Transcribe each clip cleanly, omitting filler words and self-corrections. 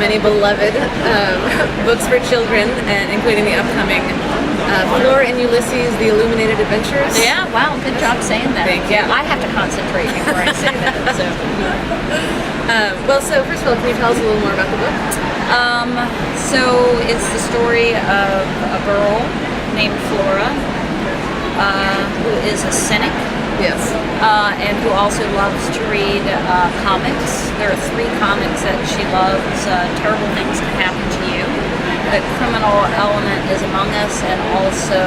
many beloved books for children, and including the upcoming Flora and Ulysses, The Illuminated Adventures. Yeah, wow, good job saying that. Thank you. Yeah, I have to concentrate before I say that. So. So first of all, can you tell us a little more about the book? So it's the story of a girl named Flora who is a cynic. Yes. And who also loves to read comics. There are 3 comics that she loves. Terrible Things Can Happen to You. The criminal element is among us, and also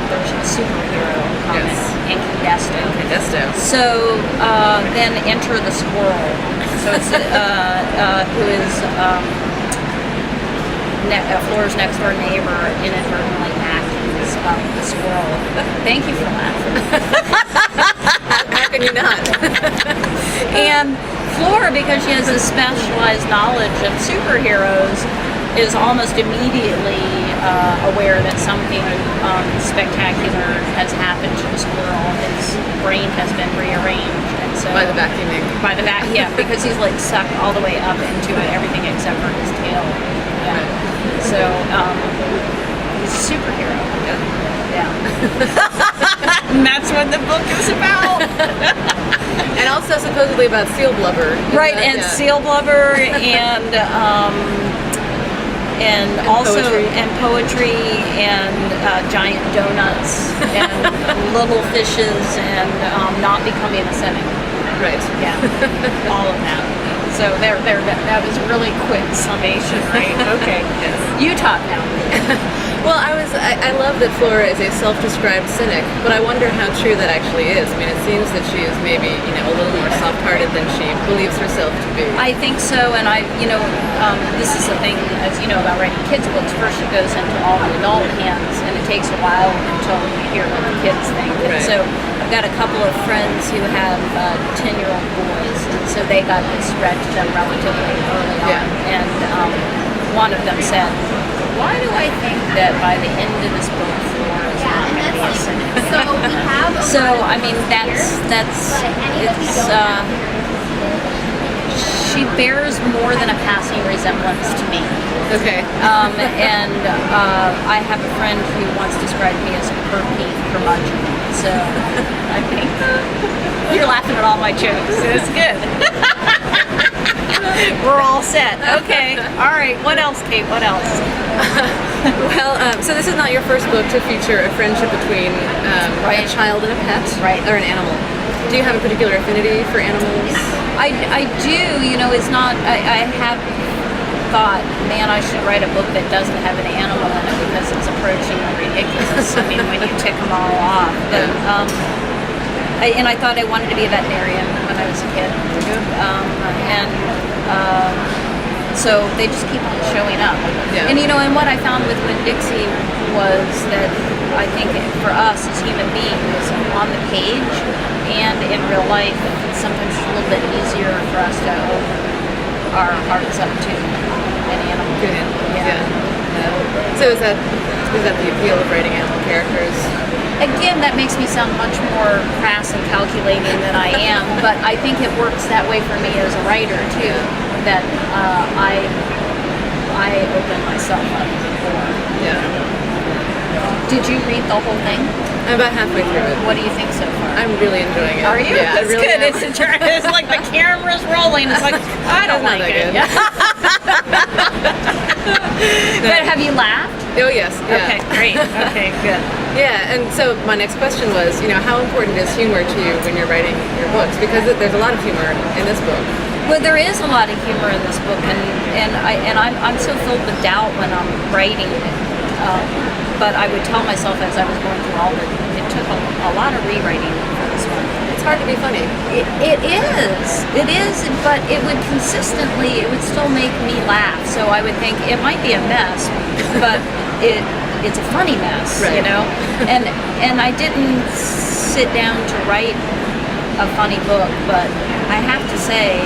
there's a superhero comic, Incandesto. So then enter the squirrel. So it's who is Flora's next door neighbor inadvertently acts the squirrel. Thank you for laughing. How can you not? And Flora, because she has a specialized knowledge of superheroes, is almost immediately aware that something spectacular has happened to the squirrel. His brain has been rearranged, and so By the vacuuming. Yeah, because he's like sucked all the way up into it, everything except for his tail. Yeah. So he's a superhero. Yeah. And that's what the book is about. And also supposedly about seal blubber. Right, and seal blubber and also poetry and giant donuts and little fishes and not becoming a cynic. Right. Yeah, all of that. So that was a really quick summation, right? Okay. Yes. You talk now. Well, I love that Flora is a self-described cynic, but I wonder how true that actually is. I mean, it seems that she is maybe, a little more soft-hearted than she believes herself to be. I think so, and this is the thing, as you know, about writing kids' books. First it goes into all the adult hands, and it takes a while until you hear what the kids think. And Right. so I've got a couple of friends who have 10-year-old boys, and so they got this read to them relatively early on. Yeah. And one of them said, "Why do I think that by the end of this book, Flora is not going to be a cynic?" So I mean, she bears more than a passing resemblance to me. Okay. And I have a friend who once described me as a quirky curmudgeon. So I think you're laughing at all my jokes. It's good. We're all set. Okay. All right. What else, Kate? What else? Well, so this is not your first book to feature a friendship between Right. a child and a pet, Right. or an animal. Do you have a particular affinity for animals? I do. It's not. I have thought, man, I should write a book that doesn't have an animal in it because it's approaching ridiculous. I mean, when you tick them all off. But, I thought I wanted to be a veterinarian when I was a kid. So they just keep on showing up. Yeah. And what I found with Winn-Dixie was that I think for us as human beings, on the page and in real life, it's sometimes a little bit easier for us to open our hearts up to an animal. Good animal. Yeah. So is that the appeal of writing animal characters? Again, that makes me sound much more crass and calculating than I am, but I think it works that way for me as a writer too. That I open myself up more. Yeah. Did you read the whole thing? I'm about halfway through it. What do you think so far? I'm really enjoying it. Are you? Yeah, I That's really good. am. It's like the camera's rolling. It's like, I don't It's not like that it. good. But have you laughed? Oh yes. Yeah. Okay, great. Okay, good. Yeah, and so my next question was, how important is humor to you when you're writing your books? Because there's a lot of humor in this book. Well, there is a lot of humor in this book, and I'm so filled with doubt when I'm writing it. But I would tell myself as I was going through all of it, it took a lot of rewriting for this one. It's hard to be funny. It is, but it would still make me laugh. So I would think it might be a mess, but it's a funny mess, Right. And I didn't sit down to write a funny book, but I have to say,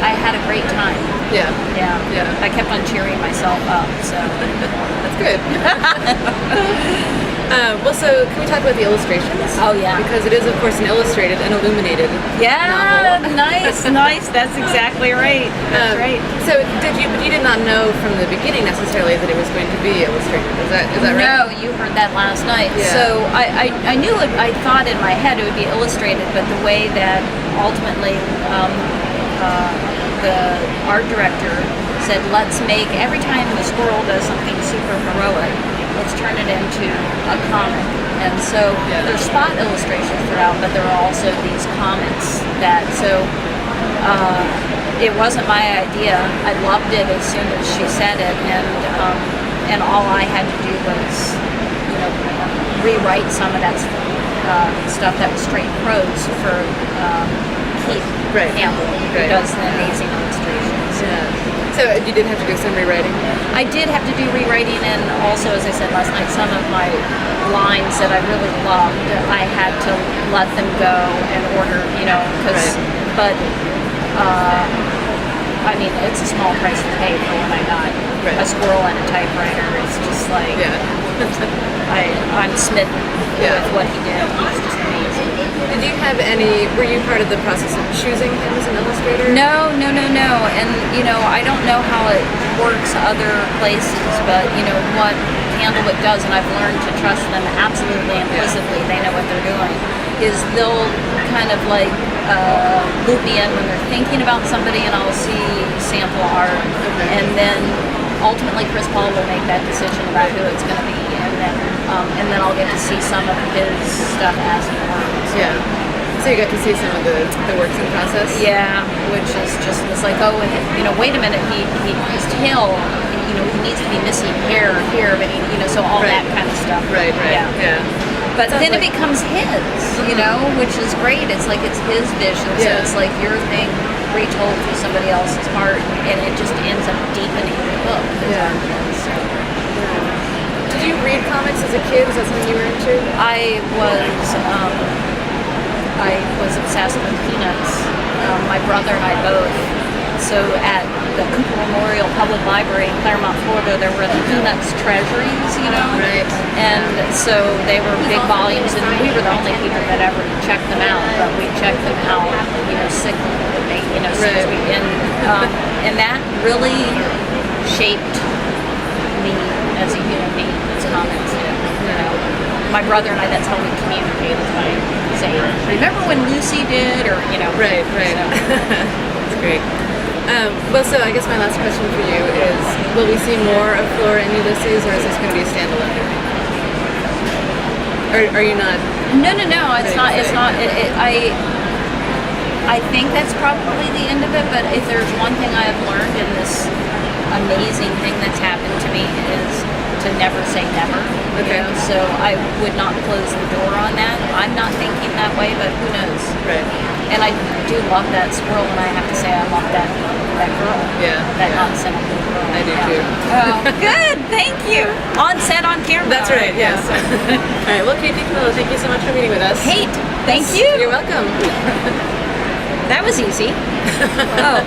I had a great time. Yeah. Yeah. I kept on cheering myself up, so That's good. Well, so can we talk about the illustrations? Oh, yeah. Because it is, of course, an illustrated and illuminated Yeah, novel. nice. That's exactly right. That's right. So but you did not know from the beginning necessarily that it was going to be illustrated. Is that right? No, you heard that last night. Yeah. So I knew it. I thought in my head it would be illustrated, but the way that ultimately the art director said, let's make, every time the squirrel does something super heroic, let's turn it into a comic. And so there's spot illustrations throughout, but there are also these comics that, so it wasn't my idea. I loved it as soon as she said it, and all I had to do was, rewrite some of that stuff that was straight prose for Kate Campbell, who does the amazing illustrations. Yeah. So you did have to do some rewriting? I did have to do rewriting, and also, as I said last night, some of my lines that I really loved, I had to let them go in order, but I mean, it's a small price to pay for when I got a squirrel and a typewriter. It's just like, I'm smitten with what he did. He's just amazing. Were you part of the process of choosing him as an illustrator? No. And, I don't know how it works other places, but, what Candlewick does, and I've learned to trust them absolutely implicitly, they know what they're doing, is they'll kind of like loop me in when they're thinking about somebody, and I'll see sample art, and then ultimately Chris Paul will make that decision about who it's going to be, and then I'll get to see some of his stuff as he works. Yeah. So you got to see some of the works in process? Yeah, which is just, it's like, wait a minute, his tail, he needs to be missing hair here, but so all that kind of stuff. Right. Yeah. But then it becomes his, which is great. It's like it's his vision, so it's like your thing retold through somebody else's heart, and it just ends up deepening the book. Yeah. Did you read comics as a kid? Was that something you were into? I was obsessed with Peanuts. My brother and I both. So at the Cooper Memorial Public Library in Claremont, Florida, there were the Peanuts treasuries, Right. And so they were big volumes, and we were the only people that ever checked them out, but we checked them out, cyclically, since we, and that really shaped me as a human being, as comics did, My brother and I, that's how we communicate, is by saying, remember when Lucy did, or, Right. So. That's great. So I guess my last question for you is, will we see more of Flora and Ulysses, or is this going to be a standalone? Or are you not? No, it's not. It's not. I think that's probably the end of it, but if there's one thing I have learned in this amazing thing that's happened to me is to never say never. Okay. So I would not close the door on that. I'm not thinking that way, but who knows? Right. And I do love that squirrel, and I have to say I love that girl. Yeah. That non-cynical girl. I do too. Oh, good. Thank you. On set, on camera. That's right. Yes. All right. Well, Kate DiCamillio, thank you so much for meeting with us. Kate, thank you. You're welcome. That was easy. Oh.